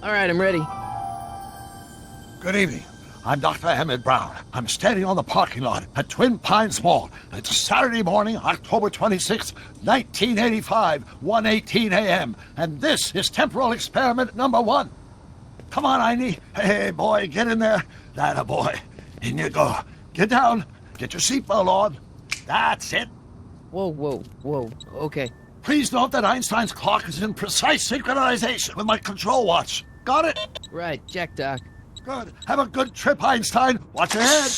All right, I'm ready. Good evening. I'm Dr. Emmett Brown. I'm standing on the parking lot at Twin Pines Mall. It's Saturday morning, October 26th, 1985, 1:18 a.m. And this is temporal experiment number 1. Come on, Einie. Hey, boy, get in there. That a boy. In you go. Get down. Get your seatbelt on. That's it. Whoa. Okay. Please note that Einstein's clock is in precise synchronization with my control watch. Got it? Right, check, Doc. Good. Have a good trip, Einstein. Watch your head.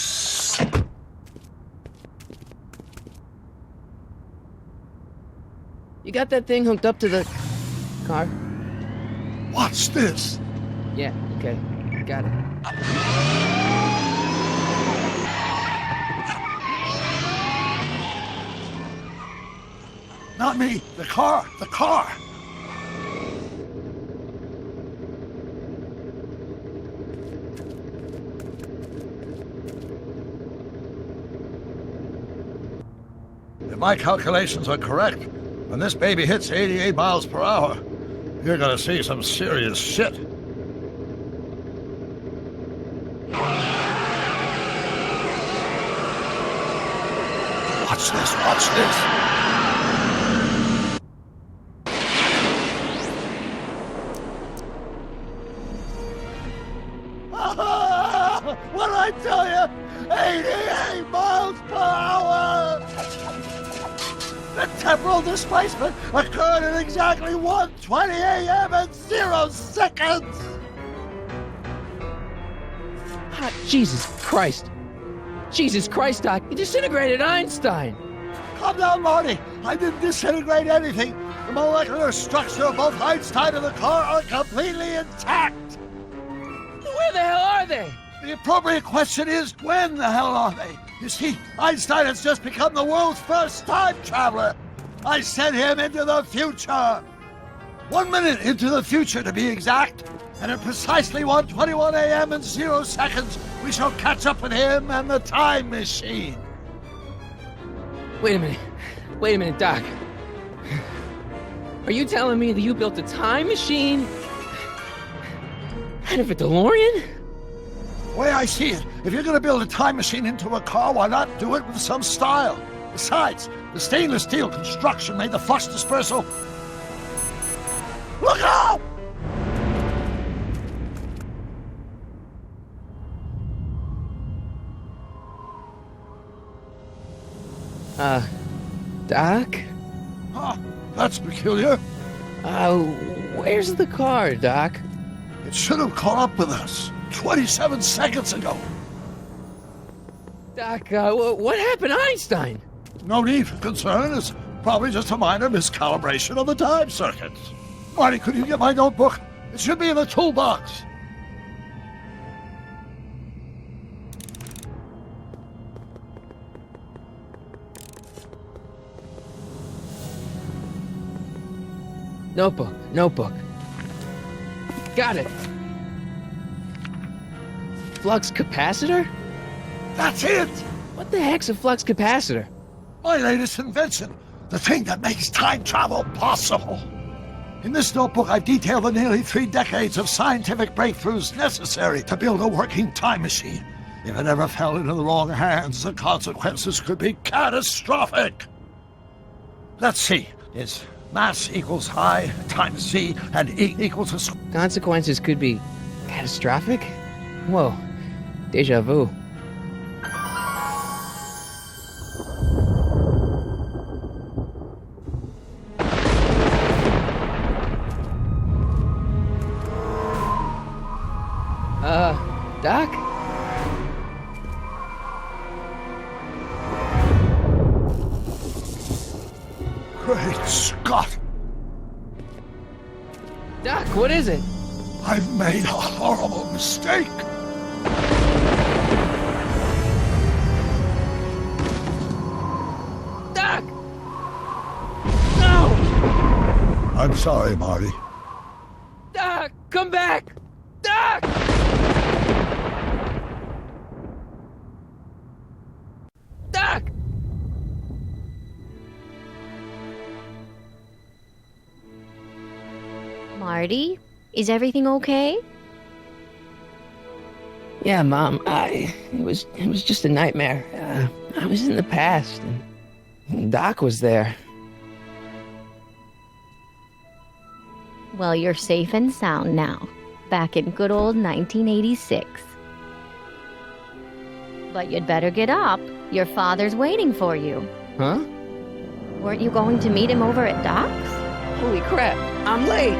You got that thing hooked up to the car? Watch this. Yeah, okay. Got it. Not me. The car. The car. If my calculations are correct, when this baby hits 88 miles per hour, you're gonna see some serious shit. Watch this, watch this. What did I tell you? 88 miles per hour! The temporal displacement occurred at exactly 1:20 a.m. and 0 seconds! Ah, Jesus Christ, Doc, you disintegrated Einstein! Calm down, Marty. I didn't disintegrate anything. The molecular structure of both Einstein and the car are completely intact. Where the hell are they? The appropriate question is, when the hell are they? You see, Einstein has just become the world's first time traveler. I sent him into the future. 1 minute into the future, to be exact. And at precisely 1:21 a.m. and 0 seconds, we shall catch up with him and the time machine. Wait a minute, Doc. Are you telling me that you built a time machine out of a Delorean? The way I see it, if you're going to build a time machine into a car, why not do it with some style? Besides, the stainless steel construction made the flux dispersal. Look out! Doc? Huh, that's peculiar. Where's the car, Doc? It should have caught up with us 27 seconds ago. Doc, what happened to Einstein? No need for concern. It's probably just a minor miscalibration of the time circuits. Marty, could you get my notebook? It should be in the toolbox. Notebook. Got it. Flux capacitor? That's it! What the heck's a flux capacitor? My latest invention. The thing that makes time travel possible. In this notebook, I've detailed the nearly 3 decades of scientific breakthroughs necessary to build a working time machine. If it ever fell into the wrong hands, the consequences could be catastrophic. Let's see. It's mass equals I times Z and E equals a square. Consequences could be catastrophic? Whoa, deja vu. Doc? Great Scott! Doc, what is it? I've made a horrible mistake! Doc! No! I'm sorry, Marty. Doc, come back! Doc! Doc! Marty? Is everything okay? Yeah, Mom, it was just a nightmare. I was in the past, and Doc was there. Well, you're safe and sound now, back in good old 1986. But you'd better get up. Your father's waiting for you. Huh? Weren't you going to meet him over at Doc's? Holy crap, I'm late!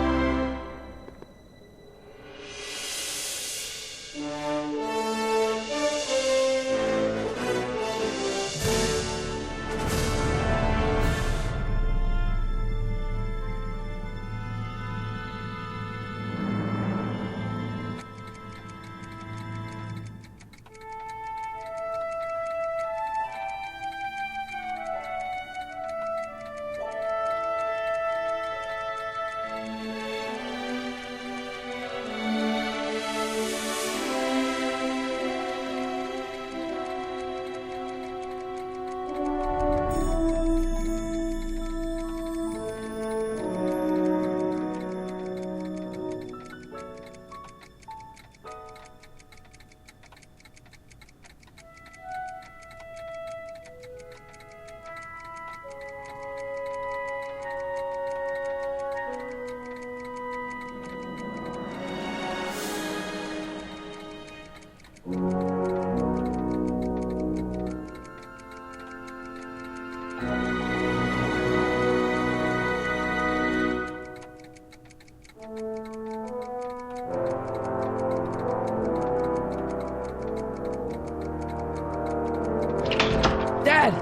Dad!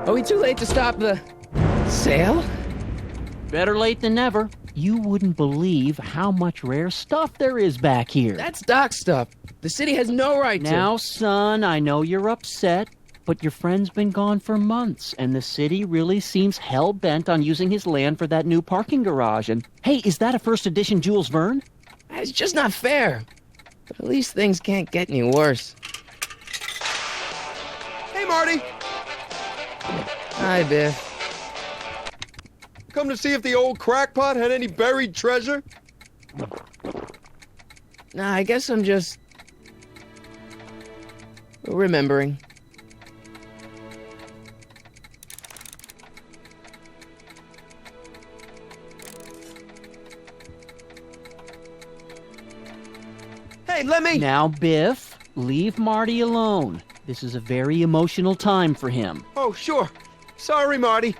Are we too late to stop the sale? Better late than never. You wouldn't believe how much rare stuff there is back here. That's Doc stuff. The city has no right to... Now, son, I know you're upset, but your friend's been gone for months, and the city really seems hell-bent on using his land for that new parking garage. And, hey, is that a first edition Jules Verne? It's just not fair. But at least things can't get any worse. Hey, Marty! Hi, Biff. Come to see if the old crackpot had any buried treasure? Nah, I guess I'm just... remembering. Hey, let me... Now, Biff, leave Marty alone. This is a very emotional time for him. Oh, sure. Sorry, Marty.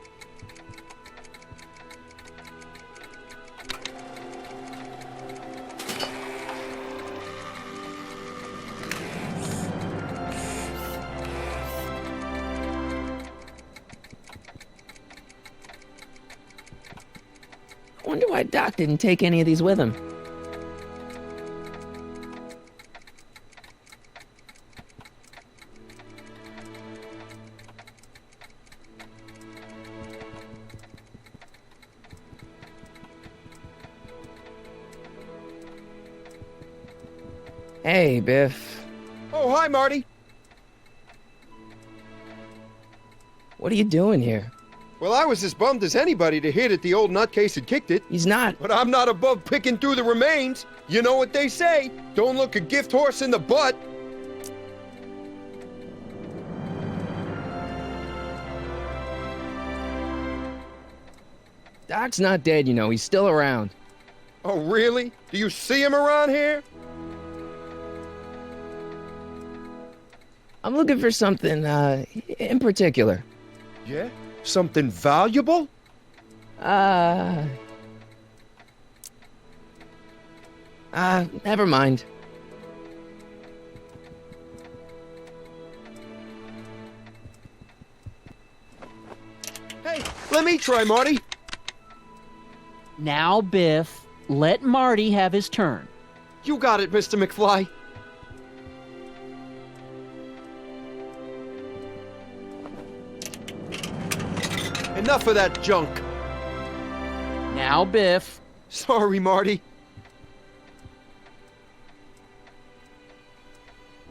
I wonder why Doc didn't take any of these with him. Hey, Biff. Oh, hi, Marty. What are you doing here? Well, I was as bummed as anybody to hear that the old nutcase had kicked it. He's not. But I'm not above picking through the remains. You know what they say. Don't look a gift horse in the butt. Doc's not dead, you know. He's still around. Oh, really? Do you see him around here? I'm looking for something, in particular. Yeah? Something valuable? Never mind. Hey, let me try, Marty. Now, Biff, let Marty have his turn. You got it, Mr. McFly. Enough of that junk. Now, Biff. Sorry, Marty.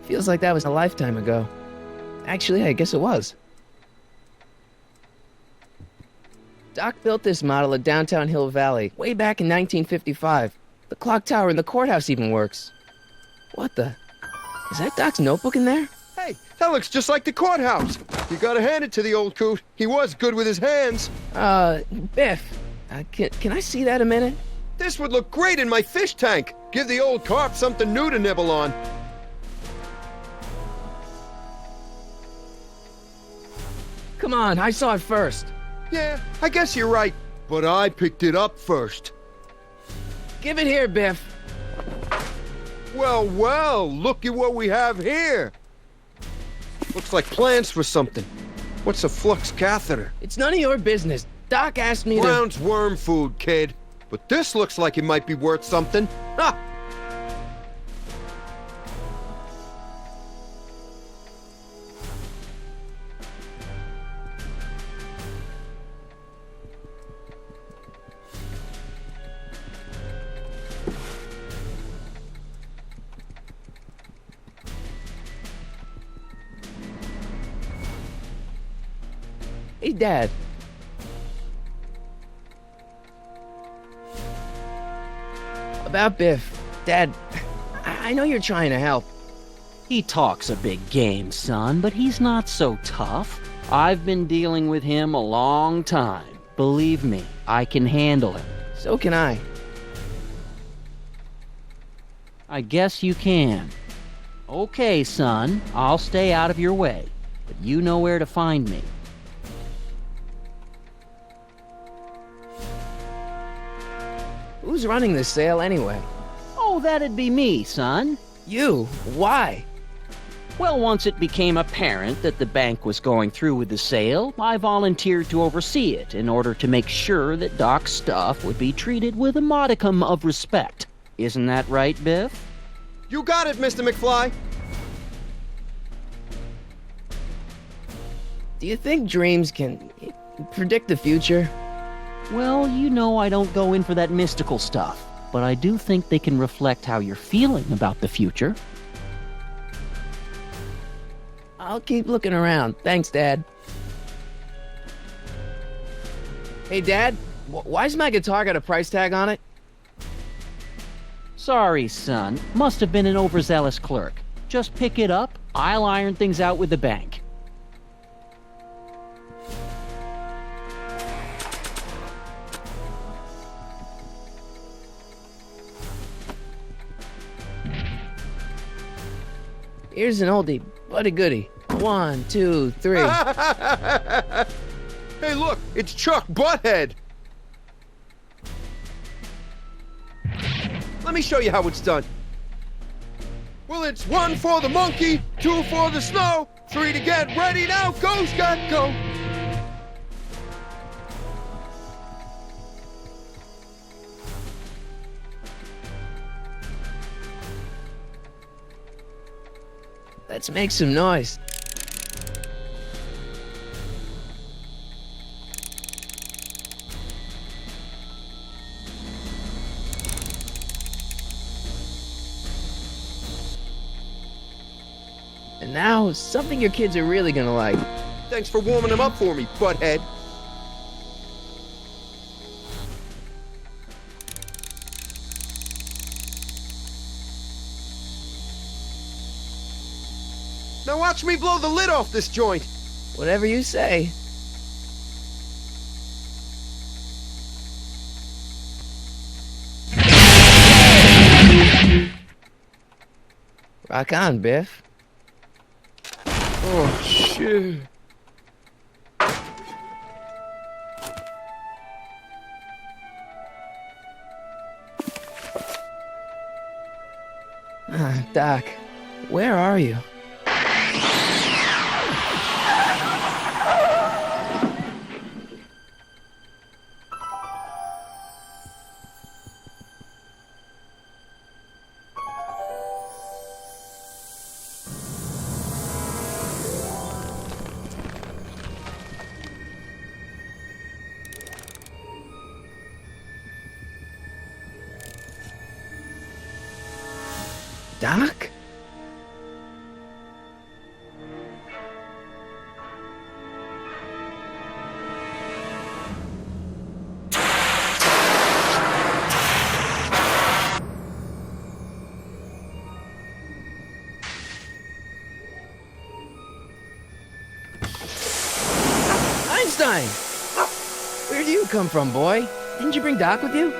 Feels like that was a lifetime ago. Actually, I guess it was. Doc built this model at downtown Hill Valley way back in 1955. The clock tower in the courthouse even works. What the? Is that Doc's notebook in there? Hey, that looks just like the courthouse. You gotta hand it to the old coot. He was good with his hands. Biff, can I see that a minute? This would look great in my fish tank. Give the old carp something new to nibble on. Come on, I saw it first. Yeah, I guess you're right. But I picked it up first. Give it here, Biff. Well, well, look at what we have here. Looks like plans for something. What's a flux catheter? It's none of your business. Doc asked me to... Brown's worm food, kid. But this looks like it might be worth something. Ha! Hey, Dad. About Biff. Dad, I know you're trying to help. He talks a big game, son, but he's not so tough. I've been dealing with him a long time. Believe me, I can handle him. So can I. I guess you can. Okay, son, I'll stay out of your way, but you know where to find me. Who's running this sale anyway? Oh, that'd be me, son. You? Why? Well, once it became apparent that the bank was going through with the sale, I volunteered to oversee it in order to make sure that Doc's stuff would be treated with a modicum of respect. Isn't that right, Biff? You got it, Mr. McFly. Do you think dreams can predict the future? Well, you know I don't go in for that mystical stuff, but I do think they can reflect how you're feeling about the future. I'll keep looking around. Thanks, Dad. Hey, Dad, why's my guitar got a price tag on it? Sorry, son. Must have been an overzealous clerk. Just pick it up. I'll iron things out with the bank. Here's an oldie, but a goodie. 1, 2, 3. Hey, look, it's Chuck Butthead. Let me show you how it's done. Well, it's 1 for the monkey, 2 for the snow, 3 to get ready now. Go, Scott, go. Let's make some noise. And now, something your kids are really gonna like. Thanks for warming them up for me, Butthead. Now watch me blow the lid off this joint. Whatever you say. Rock on, Biff. Oh, shit. Doc, where are you? Doc? Einstein! Where do you come from, boy? Didn't you bring Doc with you?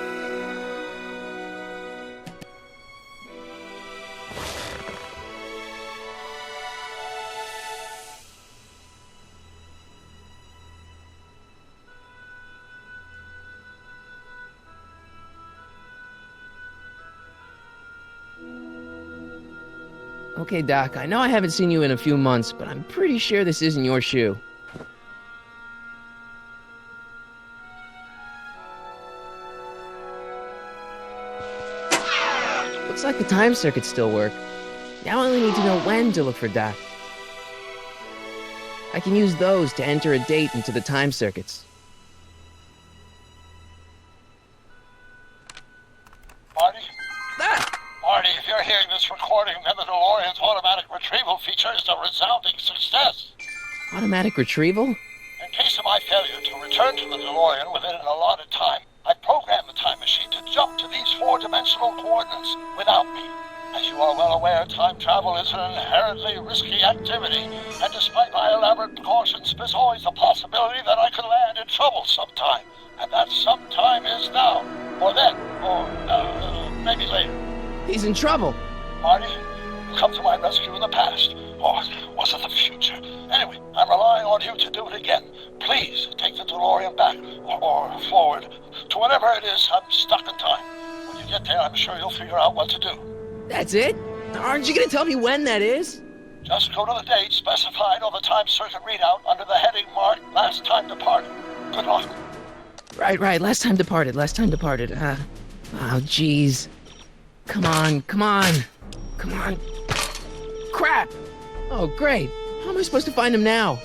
Okay, Doc, I know I haven't seen you in a few months, but I'm pretty sure this isn't your shoe. Looks like the time circuits still work. Now I only need to know when to look for Doc. I can use those to enter a date into the time circuits. Marty? Ah! Marty, if you're hearing this recording, then the DeLorean's automatic retrieval feature is a resounding success. Automatic retrieval? In case of my failure to return to the DeLorean within an allotted time, I programmed the time machine to jump to these four-dimensional coordinates without me. As you are well aware, time travel is an inherently risky activity, and despite my elaborate precautions, there's always a possibility that I could land in trouble sometime. And that sometime is now, or then, or maybe later. He's in trouble. Marty, you come to my rescue in the past, or was it the future? Anyway, I'm relying on you to do it again. Please take the DeLorean back, or forward, to whatever it is I'm stuck in time. When you get there, I'm sure you'll figure out what to do. That's it? Aren't you gonna tell me when that is? Just go to the date specified on the time circuit readout under the heading marked Last Time Departed. Good luck. Right, last time departed. Oh, jeez. Come on. Crap! Oh, great. How am I supposed to find him now?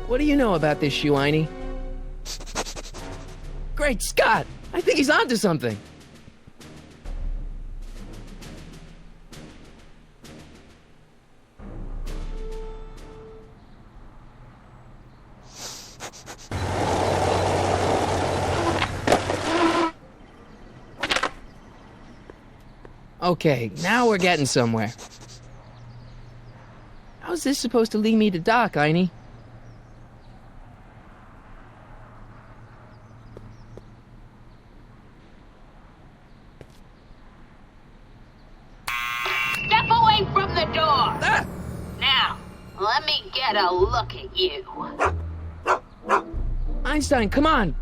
What do you know about this shoe, Einie? Great Scott! I think he's onto something! Okay, now we're getting somewhere. How's this supposed to lead me to Doc, Einie? Step away from the door! Ah! Now, let me get a look at you. Einstein, come on!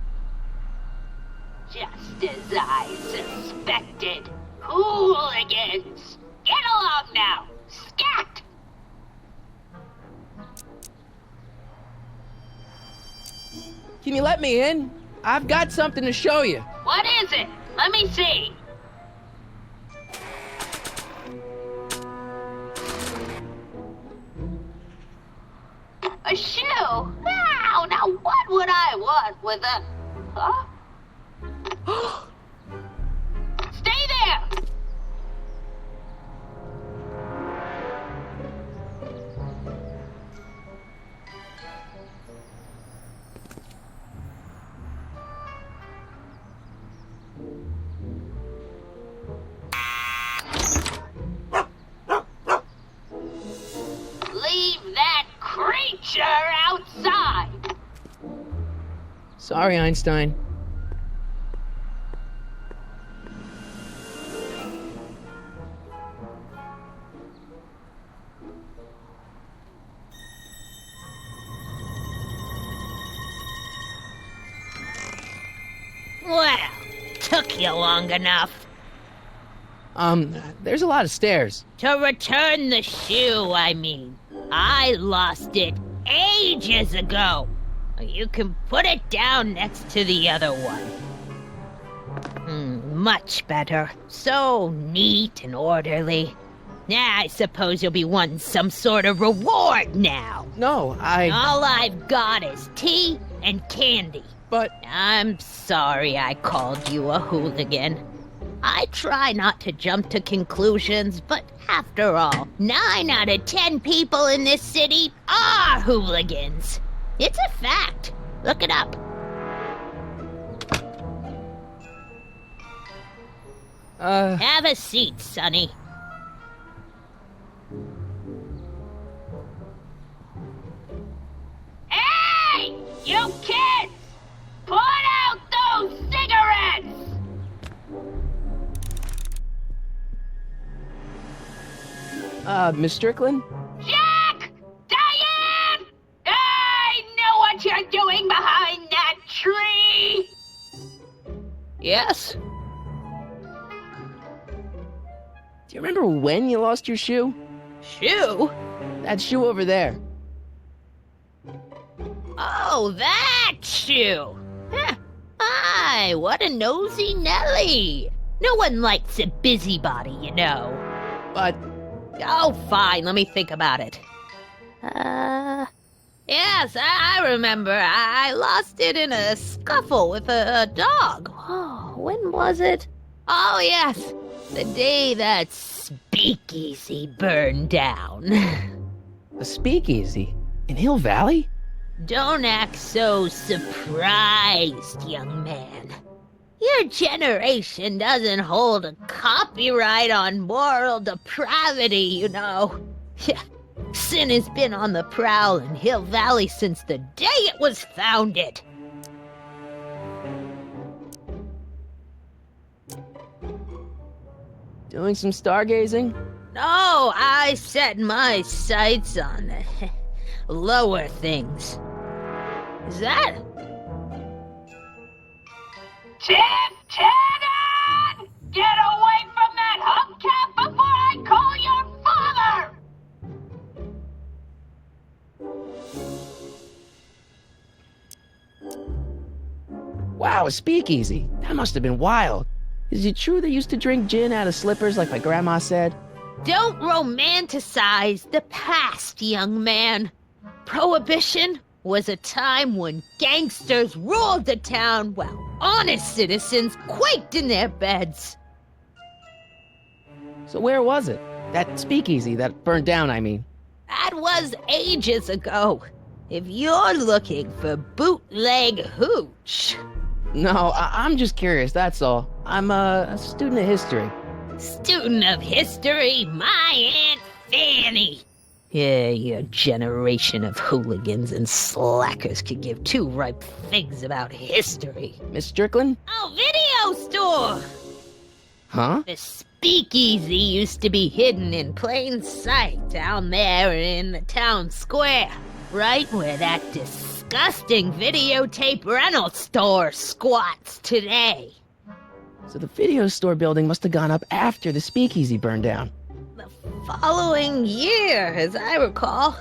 Just as I suspected. Hooligans! Get along now! Scat! Can you let me in? I've got something to show you. What is it? Let me see. A shoe? Wow, now what would I want with a... Huh? Stay there! Leave that creature outside! Sorry, Einstein. Well, took you long enough. There's a lot of stairs. To return the shoe, I mean. I lost it ages ago. You can put it down next to the other one. Much better. So neat and orderly. I suppose you'll be wanting some sort of reward now. No, All I've got is tea and candy. But... I'm sorry I called you a hooligan. I try not to jump to conclusions, but after all, 9 out of 10 people in this city are hooligans. It's a fact. Look it up. Have a seat, Sonny. Hey! You kids! Put out those cigarettes! Miss Strickland? Jack! Diane! I know what you're doing behind that tree! Yes? Do you remember when you lost your shoe? Shoe? That shoe over there. Oh, that shoe! Huh. Aye, what a nosy Nelly! No one likes a busybody, you know. But Oh, fine, let me think about it. Yes, I remember. I lost it in a scuffle with a dog. Oh, when was it? Oh, yes, the day that speakeasy burned down. the speakeasy in Hill Valley? Don't act so surprised, young man. Your generation doesn't hold a copyright on moral depravity, you know. Sin has been on the prowl in Hill Valley since the day it was founded. Doing some stargazing? No, I set my sights on lower things. Is that? Tannen! Get away from that hubcap before I call your father! Wow, a speakeasy. That must have been wild. Is it true they used to drink gin out of slippers like my grandma said? Don't romanticize the past, young man. Prohibition was a time when gangsters ruled the town while honest citizens quaked in their beds. So where was it? That speakeasy that burned down, I mean. That was ages ago. If you're looking for bootleg hooch. No, I'm just curious, that's all. I'm a student of history. Student of history, my Aunt Fanny. Yeah, your generation of hooligans and slackers could give two ripe figs about history. Miss Strickland? Oh, video store! Huh? The speakeasy used to be hidden in plain sight down there in the town square, right where that disgusting videotape rental store squats today. So the video store building must have gone up after the speakeasy burned down. The following year, as I recall.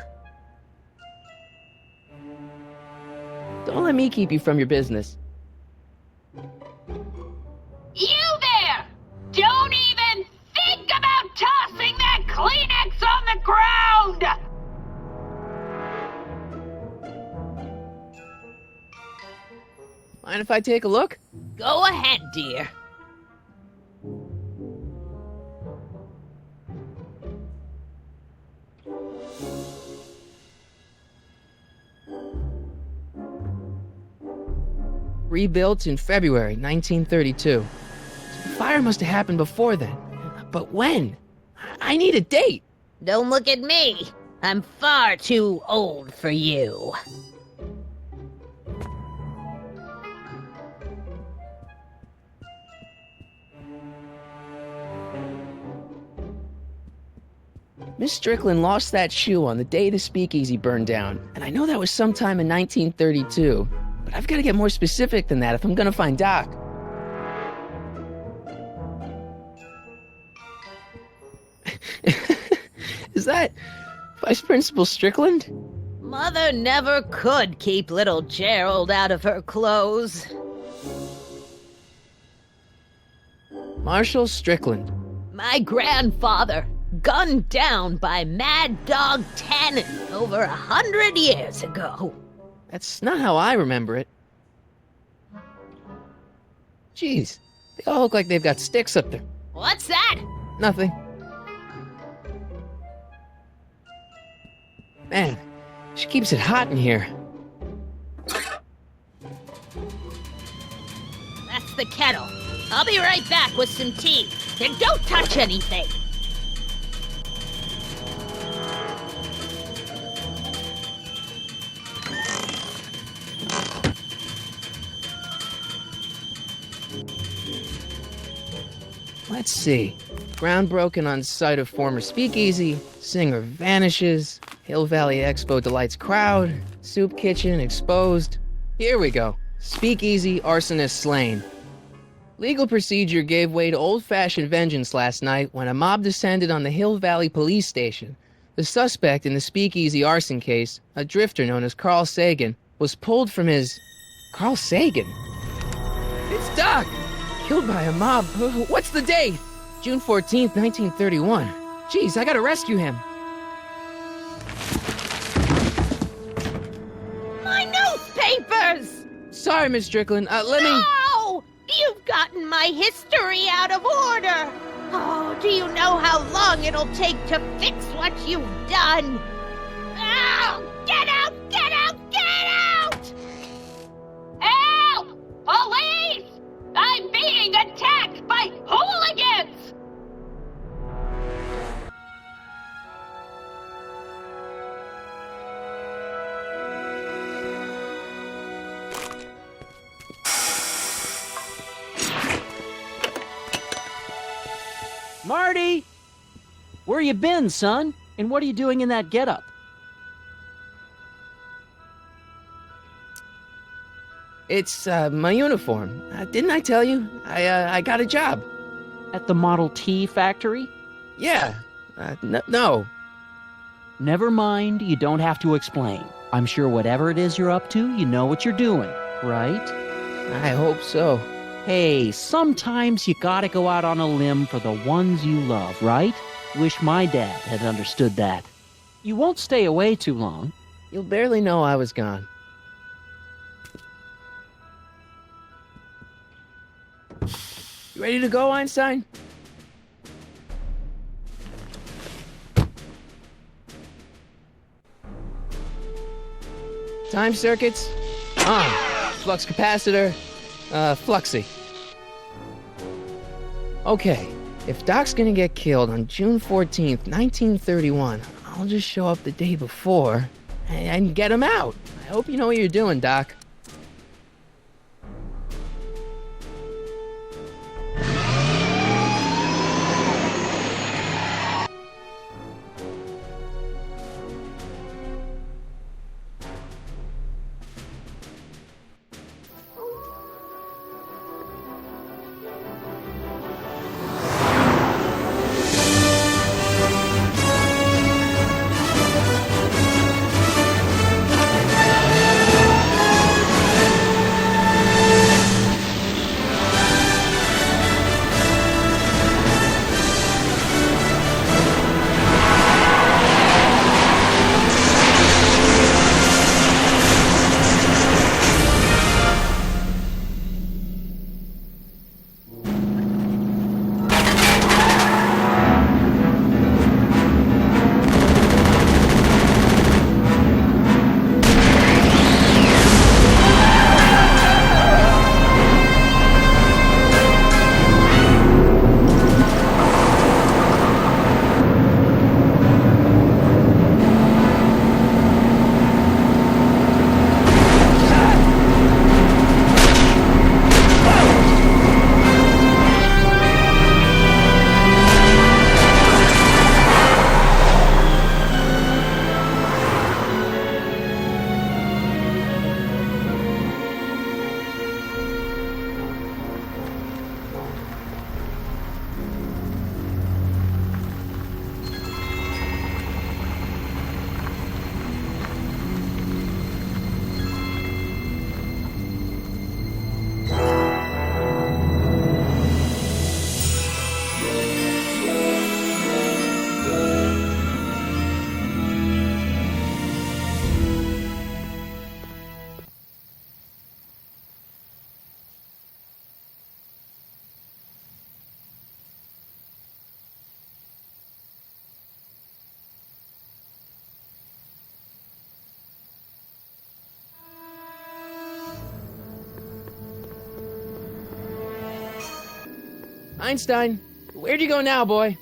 Don't let me keep you from your business. You there! Don't even think about tossing that Kleenex on the ground! Mind if I take a look? Go ahead, dear. Rebuilt in February 1932. So the fire must have happened before then. But when? I need a date. Don't look at me. I'm far too old for you. Miss Strickland lost that shoe on the day the speakeasy burned down, and I know that was sometime in 1932. But I've got to get more specific than that if I'm gonna find Doc. Is that Vice Principal Strickland? Mother never could keep little Gerald out of her clothes. Marshal Strickland. My grandfather, gunned down by Mad Dog Tannen over 100 years ago. That's not how I remember it. Jeez, They all look like they've got sticks up there. What's that? Nothing. Man, she keeps it hot in here. That's the kettle. I'll be right back with some tea. And don't touch anything. Let's see. Ground broken on site of former speakeasy. Singer vanishes. Hill Valley Expo delights crowd. Soup kitchen exposed. Here we go. Speakeasy arsonist slain. Legal procedure gave way to old-fashioned vengeance last night when a mob descended on the Hill Valley police station. The suspect in the speakeasy arson case, a drifter known as Carl Sagan, was pulled from his... Carl Sagan? It's Doc! Killed by a mob. What's the date? June 14th, 1931. Jeez, I gotta rescue him. My newspapers! Sorry, Miss Strickland. Let me... No! You've gotten my history out of order! Oh, do you know how long it'll take to fix what you've done? Oh, get out! Get out! Get out! Help! Police! I'm being attacked by hooligans! Marty! Where you been, son? And what are you doing in that getup? It's, my uniform. Didn't I tell you? I got a job. At the Model T factory? Yeah. No. Never mind, you don't have to explain. I'm sure whatever it is you're up to, you know what you're doing, right? I hope so. Hey, sometimes you gotta go out on a limb for the ones you love, right? Wish my dad had understood that. You won't stay away too long. You'll barely know I was gone. You ready to go, Einstein? Time circuits? On. Flux capacitor? Fluxy. Okay, if Doc's gonna get killed on June 14th, 1931, I'll just show up the day before and get him out. I hope you know what you're doing, Doc. Einstein, where'd you go now, boy?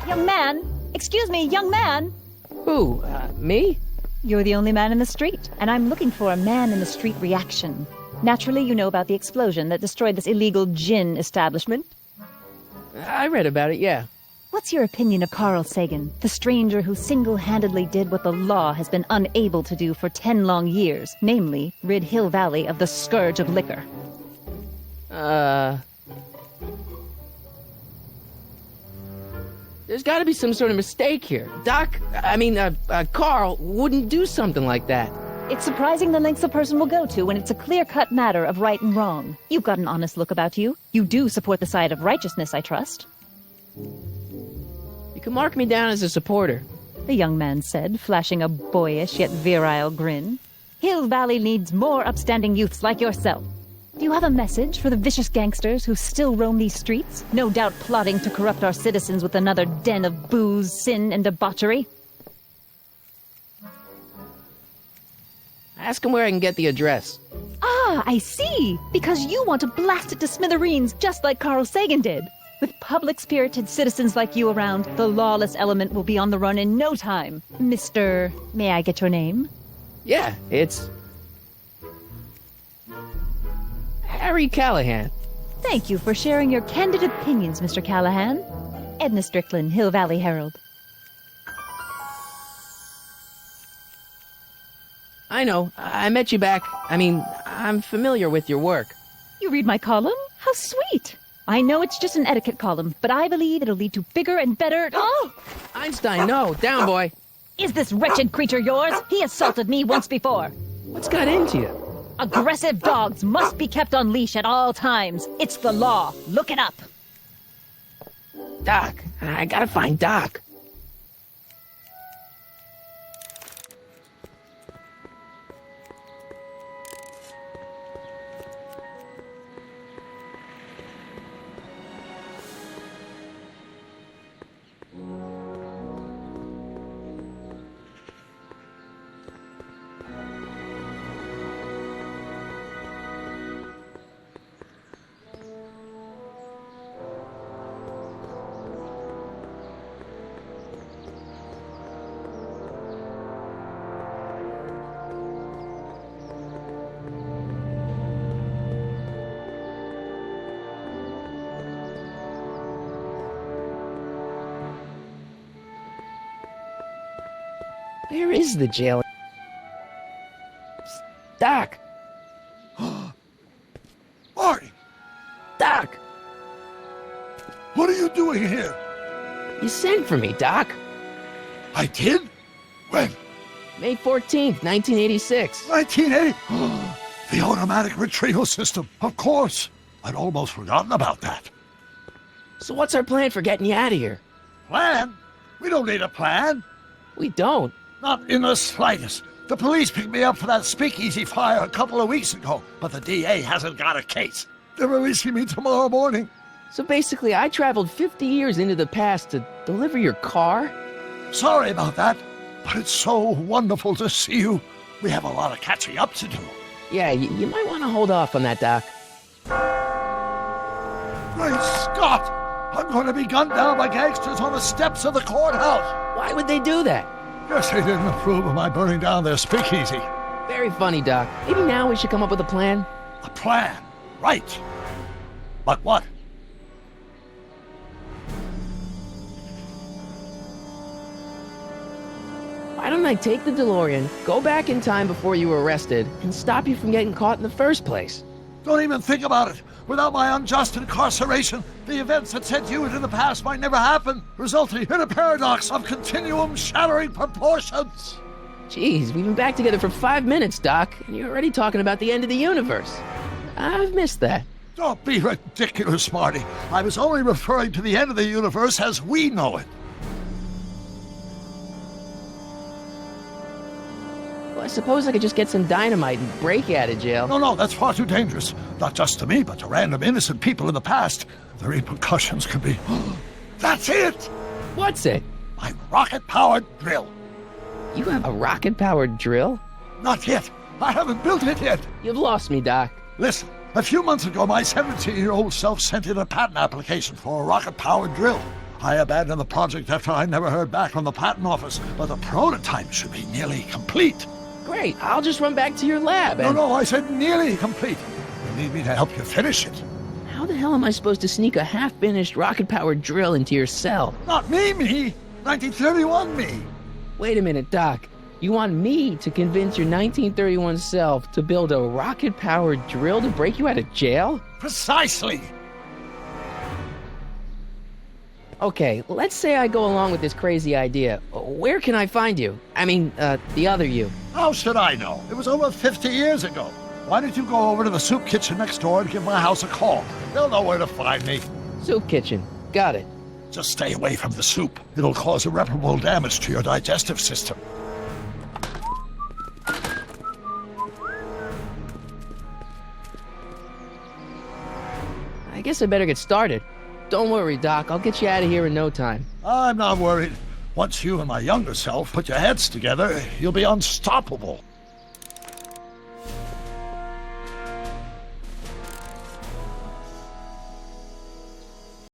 Young man! Excuse me, young man! Who, me? You're the only man in the street, and I'm looking for a man-in-the-street reaction. Naturally, you know about the explosion that destroyed this illegal gin establishment. I read about it, yeah. What's your opinion of Carl Sagan, the stranger who single-handedly did what the law has been unable to do for 10 long years, namely, rid Hill Valley of the scourge of liquor? There's gotta be some sort of mistake here. Carl wouldn't do something like that. It's surprising the lengths a person will go to when it's a clear-cut matter of right and wrong. You've got an honest look about you. You do support the side of righteousness, I trust. You can mark me down as a supporter. The young man said, flashing a boyish yet virile grin. Hill Valley needs more upstanding youths like yourself. Do you have a message for the vicious gangsters who still roam these streets, no doubt plotting to corrupt our citizens with another den of booze, sin, and debauchery? Ask him where I can get the address. Ah, I see! Because you want to blast it to smithereens just like Carl Sagan did. With public-spirited citizens like you around, the lawless element will be on the run in no time. Mr. May I get your name? Yeah, it's Harry Callahan. Thank you for sharing your candid opinions, Mr. Callahan. Edna Strickland, Hill Valley Herald. I know. I met you back. I'm familiar with your work. You read my column? How sweet! I know it's just an etiquette column, but I believe it'll lead to bigger and better... Oh! Einstein, no. Down, boy. Is this wretched creature yours? He assaulted me once before. What's got into you? Aggressive dogs must be kept on leash at all times. It's the law. Look it up. Doc. I gotta find Doc. Where is the jail? Doc! Marty! Doc! What are you doing here? You sent for me, Doc. I did? When? May 14th, 1986. 1980? The automatic retrieval system. Of course. I'd almost forgotten about that. So what's our plan for getting you out of here? Plan? We don't need a plan. We don't. Not in the slightest. The police picked me up for that speakeasy fire a couple of weeks ago, but the DA hasn't got a case. They're releasing me tomorrow morning. So basically, I traveled 50 years into the past to deliver your car? Sorry about that, but it's so wonderful to see you. We have a lot of catching up to do. Yeah, you might want to hold off on that, Doc. Great Scott! I'm going to be gunned down by gangsters on the steps of the courthouse. Why would they do that? Guess they didn't approve of my burning down their speakeasy. Very funny, Doc. Maybe now we should come up with a plan. A plan? Right. But what? Why Why don't I take the DeLorean, go back in time before you were arrested, and stop you from getting caught in the first place? Don't even think about it. Without my unjust incarceration, the events that sent you into the past might never happen, resulting in a paradox of continuum-shattering proportions. Jeez, we've been back together for 5 minutes, Doc, and you're already talking about the end of the universe. I've missed that. Don't be ridiculous, Marty. I was only referring to the end of the universe as we know it. Well, I suppose I could just get some dynamite and break you out of jail. No, that's far too dangerous. Not just to me, but to random innocent people in the past. The repercussions could be... That's it! What's it? My rocket-powered drill. You have a rocket-powered drill? Not yet. I haven't built it yet. You've lost me, Doc. Listen, a few months ago, my 17-year-old self sent in a patent application for a rocket-powered drill. I abandoned the project after I never heard back from the patent office, but the prototype should be nearly complete. Great, I'll just run back to your lab and... No, I said nearly complete. You need me to help you finish it. How the hell am I supposed to sneak a half-finished rocket-powered drill into your cell? Not me! 1931 me! Wait a minute, Doc. You want me to convince your 1931 self to build a rocket-powered drill to break you out of jail? Precisely! Okay, let's say I go along with this crazy idea. Where can I find you? I mean, the other you. How should I know? It was over 50 years ago. Why don't you go over to the soup kitchen next door and give my house a call? They'll know where to find me. Soup kitchen. Got it. Just stay away from the soup. It'll cause irreparable damage to your digestive system. I guess I better get started. Don't worry, Doc. I'll get you out of here in no time. I'm not worried. Once you and my younger self put your heads together, you'll be unstoppable.